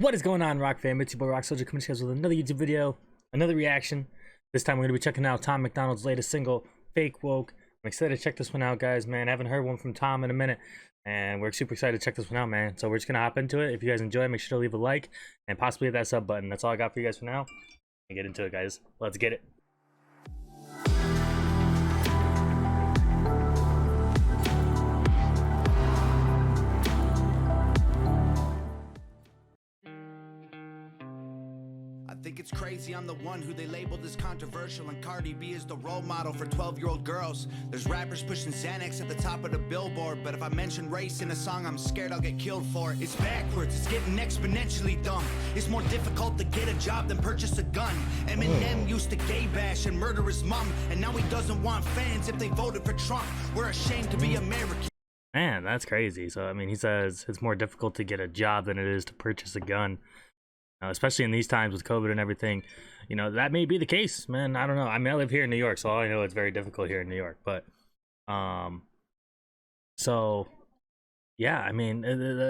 What is going on, Rock fam? It's your boy Rock Soldier coming to you guys with another YouTube video, another reaction. This time we're gonna be checking out Tom MacDonald's latest single, Fake Woke. I'm excited to check this one out, guys, man. I haven't heard one from Tom in a minute, and we're super excited to check this one out, man. So we're just gonna hop into it. If you guys enjoy, make sure to leave a like and possibly hit that sub button. That's all I got for you guys for now. And get into it, guys. Let's get it. I think it's crazy I'm the one who they labeled as controversial, and Cardi B is the role model for 12-year-old girls. There's rappers pushing Xanax at the top of the billboard, but if I mention race in a song, I'm scared I'll get killed for it. It's backwards, it's getting exponentially dumb. It's more difficult to get a job than purchase a gun. Eminem used to gay bash and murder his mom, and now he doesn't want fans if they voted for Trump. We're ashamed to be American. Man, that's crazy. So I mean, he says it's more difficult to get a job than it is to purchase a gun. Especially in these times with COVID and everything, you know, that may be the case, man. I don't know. I mean, I live here in New York, so I know it's very difficult here in New York. But, so, yeah, I mean,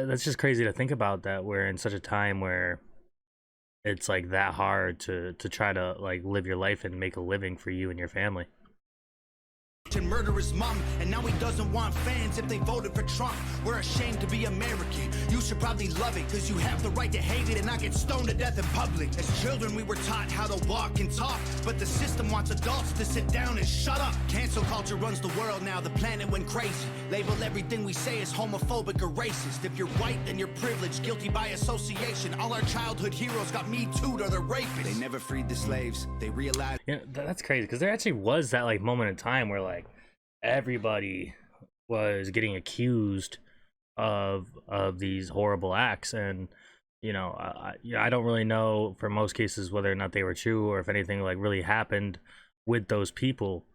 that's just crazy to think about, that we're in such a time where it's like that hard to try to like live your life and make a living for you and your family. And murder his mom, and now he doesn't want fans if they voted for Trump. We're ashamed to be American. You should probably love it, cause you have the right to hate it and not get stoned to death in public. As children we were taught how to walk and talk, but the system wants adults to sit down and shut up. Cancel culture runs the world now, the planet went crazy. Label everything we say as homophobic or racist. If you're white, then you're privileged, guilty by association. All our childhood heroes got Me Too'd or they're rapists. They never freed the slaves, they realized. Yeah, that's crazy, because there actually was that like moment in time where like everybody was getting accused of these horrible acts, and you know, I don't really know for most cases whether or not they were true or if anything like really happened with those people.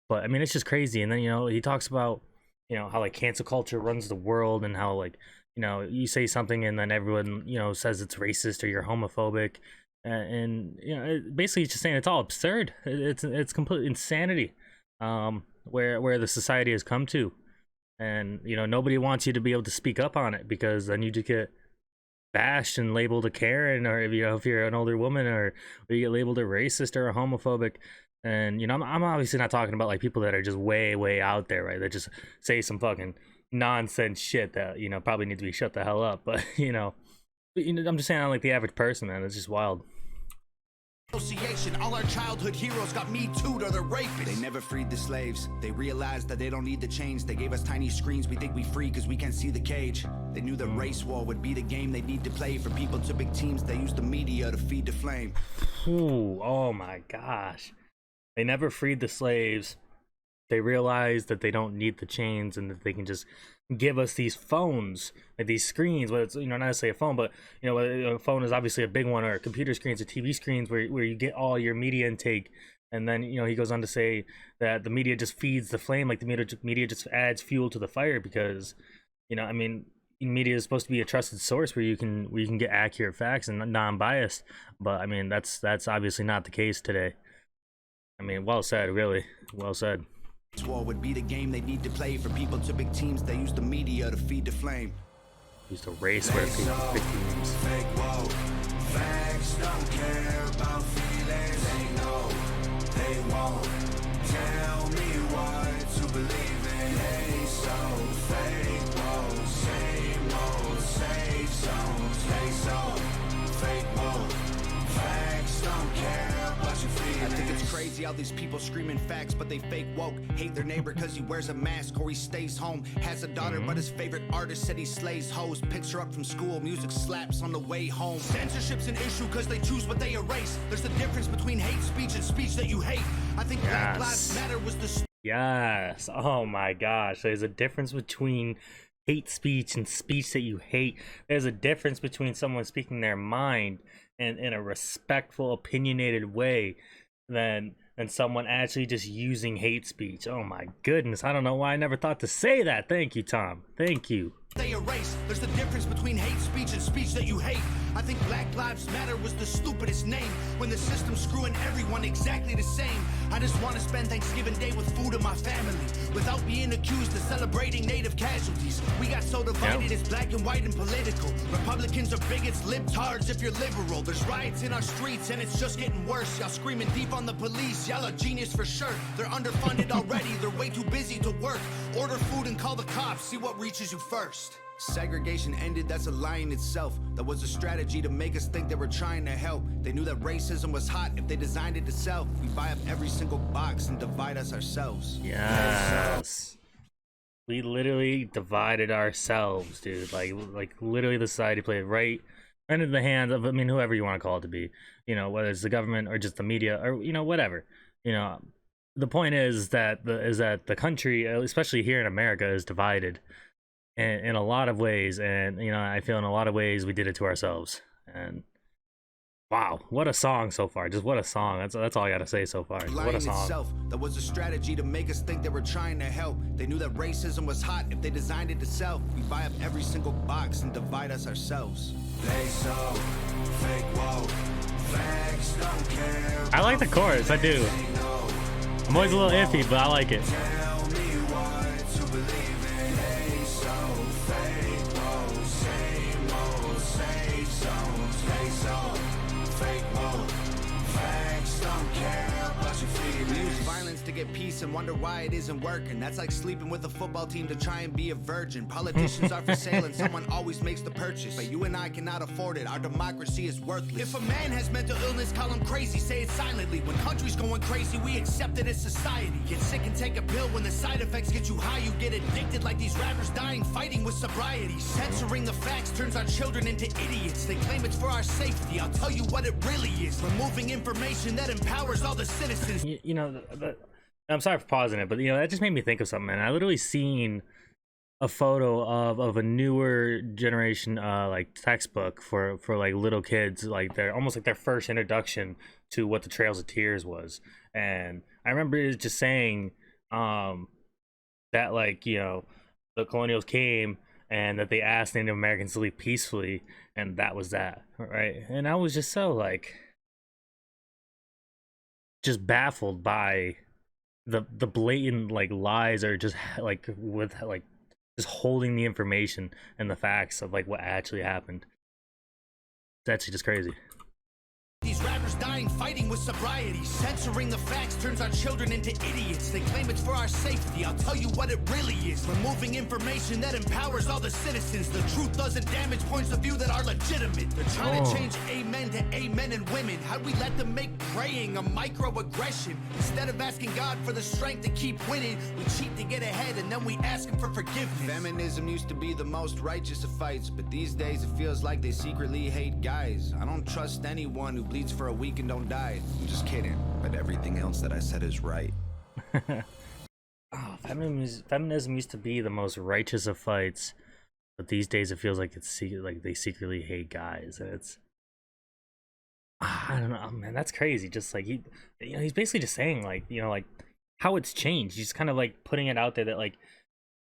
But I mean, it's just crazy. And then, you know, he talks about, you know, how like cancel culture runs the world, and how like, you know, you say something and then everyone, you know, says it's racist or you're homophobic, and you know, basically it's just saying it's all absurd. It's complete insanity. Where the society has come to, and you know, nobody wants you to be able to speak up on it, because then you just get bashed and labeled a Karen, or if you're an older woman, or you get labeled a racist or a homophobic. And you know, I'm obviously not talking about like people that are just way out there, right, that just say some fucking nonsense shit that, you know, probably need to be shut the hell up. But you know, I'm just saying, I'm like the average person, man. It's just wild. Association. All our childhood heroes got Me Too'd or they're rapists. They never freed the slaves. They realized that they don't need to change. They gave us tiny screens. We think we free because we can't see the cage. They knew that race war would be the game they need to play. For people to big teams, they use the media to feed the flame. Ooh, oh my gosh. They never freed the slaves. They realized that they don't need the chains, and that they can just give us these phones, like these screens. Whether it's, you know, not necessarily a phone, but you know, a phone is obviously a big one, or computer screens or TV screens, where you get all your media intake. And then, you know, he goes on to say that the media just feeds the flame, like the media just adds fuel to the fire, because, you know, I mean, media is supposed to be a trusted source where you can get accurate facts and non-biased. But I mean, that's obviously not the case today. I mean, well said, really, well said. War would be the game they need to play. For people to big teams, they use the media to feed the flame. Use the race where people big teams. Fake woke. Facts don't care about feelings. They know they won't tell me what to believe in. They so fake woke. Same old safe zones. They so fake woke. Facts don't care about your feelings. I think it's crazy how these people screaming facts, but they fake woke. Hate their neighbor cause he wears a mask or he stays home. Has a daughter, but his favorite artist said he slays hoes. Picks her up from school, music slaps on the way home. Censorship's an issue cause they choose what they erase. There's a difference between hate speech and speech that you hate. I think Black Lives Matter was the... Yes, oh my gosh, there's a difference between hate speech and speech that you hate. There's a difference between someone speaking their mind and in a respectful, opinionated way than someone actually just using hate speech. Oh my goodness, I don't know why I never thought to say that. Thank you, Tom. Thank you. They erase. There's the difference between hate speech and speech that you hate. I think Black Lives Matter was the stupidest name when the system's screwing everyone exactly the same. I just want to spend Thanksgiving Day with food and my family, without being accused of celebrating native casualties. We got so divided, it's black and white and political. Republicans are bigots, libtards if you're liberal. There's riots in our streets and it's just getting worse. Y'all screaming deep on the police, y'all are genius for sure. They're underfunded already, they're way too busy to work. Order food and call the cops, see what reaches you first. Segregation ended, that's a lie in itself. That was a strategy to make us think they were trying to help. They knew that racism was hot if they designed it to sell. We buy up every single box and divide us ourselves. Yes. We literally divided ourselves, dude. Like literally the society played right into the hands of, I mean, whoever you want to call it to be. You know, whether it's the government or just the media or, you know, whatever. You know, the point is that the country, especially here in America, is divided in a lot of ways, and you know, I feel in a lot of ways we did it to ourselves. And wow, what a song so far! Just what a song. That's all I gotta say so far. What a song. Itself, that was a strategy to make us think they were trying to help. They knew that racism was hot if they designed it to sell. We buy up every single box and divide us ourselves. They so fake woke, facts don't care. I like the chorus, I do. I'm always a little iffy, but I like it. Tell me what to believe in. They so fake woke, same old safe zones. They so fake woke, facts don't care about your feelings. We use violence to get peace and wonder why it isn't working. That's like sleeping with a football team to try and be a virgin. Politicians are for sale and someone always makes the purchase, but you and I cannot afford it. Our democracy is worthless. If a man has mental illness, call him crazy, say it silently. When country's going crazy, we accept it as society. Get sick and take a pill. When the side effects get you high, you get addicted like these rappers dying fighting with sobriety. Censoring the facts turns our children into idiots. They claim it's for our safety. I'll tell you what it really is. Removing information that empowers all the citizens. You know, I'm sorry for pausing it, but you know, that just made me think of something, man. I literally seen a photo of a newer generation like textbook for like little kids, like their almost like their first introduction to what the Trails of Tears was. And I remember it just saying that, like, you know, the colonials came and that they asked Native Americans to leave peacefully, and that was that, right? And I was just so like just baffled by the blatant like lies, or just like with like just holding the information and the facts of like what actually happened. It's actually just crazy. These rappers dying fighting with sobriety. Censoring the facts turns our children into idiots. They claim it's for our safety. I'll tell you what it really is. Removing information that empowers all the citizens. The truth doesn't damage points of view that are legitimate. They're trying to change amen to amen and women. How'd we let them make praying a microaggression? Instead of asking God for the strength to keep winning, we cheat to get ahead and then we ask him for forgiveness. Feminism used to be the most righteous of fights, but these days it feels like they secretly hate guys. I don't trust anyone who bleeds for a week and don't die. I'm just kidding, but everything else that I said is right. Oh, feminism used to be the most righteous of fights, but these days it feels like like they secretly hate guys, and it's I don't know, man. That's crazy. Just like he's basically just saying, like, you know, like how it's changed. He's kind of like putting it out there that like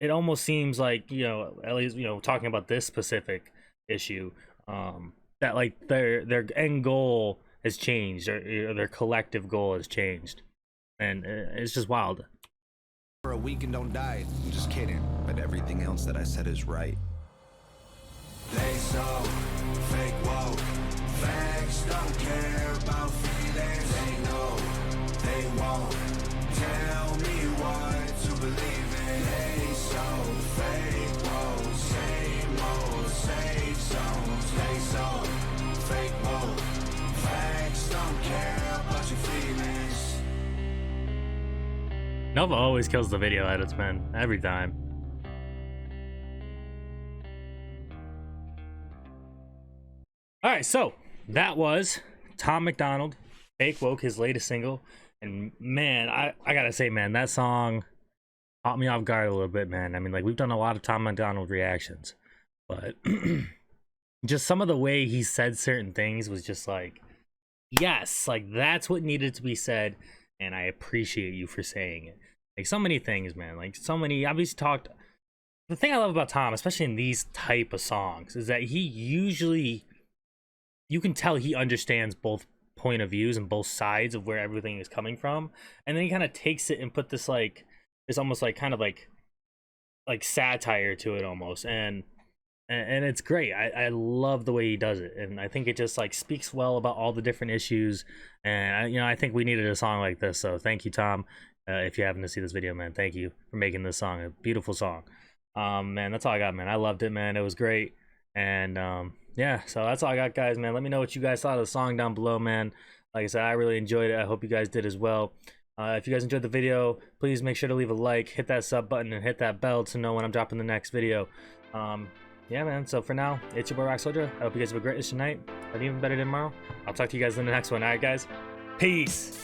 it almost seems like, you know, at least, you know, talking about this specific issue, that like their end goal has changed, or their collective goal has changed, and it's just wild. For a week and don't die. I'm just kidding, but everything else that I said is right. They so fake woke, facts don't care about feelings. They know they won't tell me what to believe in. They so fake woke, same old safe zones. They so fake woke, facts don't care about your feelings. Nova always kills the video edits, man, every time. All right, so that was Tom MacDonald, Fake Woke, his latest single. And man, I gotta say, man, that song caught me off guard a little bit, man. I mean, like, we've done a lot of Tom MacDonald reactions, but just some of the way he said certain things was just like, yes, like that's what needed to be said, and I appreciate you for saying it. Like, so many things, man. Like, so many. Obviously, talked. The thing I love about Tom, especially in these type of songs, is that he usually, you can tell he understands both point of views and both sides of where everything is coming from, and then he kind of takes it and put this like it's almost like kind of like satire to it almost, and it's great. I love the way he does it, and I think it just like speaks well about all the different issues. And I think we needed a song like this, so thank you, Tom. If you happen to see this video, man, thank you for making this song a beautiful song. Man, that's all I got, man. I loved it, man. It was great. And yeah, so that's all I got, guys, man. Let me know what you guys thought of the song down below, man. Like I said, I really enjoyed it. I hope you guys did as well. If you guys enjoyed the video, please make sure to leave a like, hit that sub button, and hit that bell to know when I'm dropping the next video. Yeah, man, so for now, it's your boy Rock Soldier. I hope you guys have a great rest of your night, and even better tomorrow. I'll talk to you guys in the next one. All right, guys? Peace!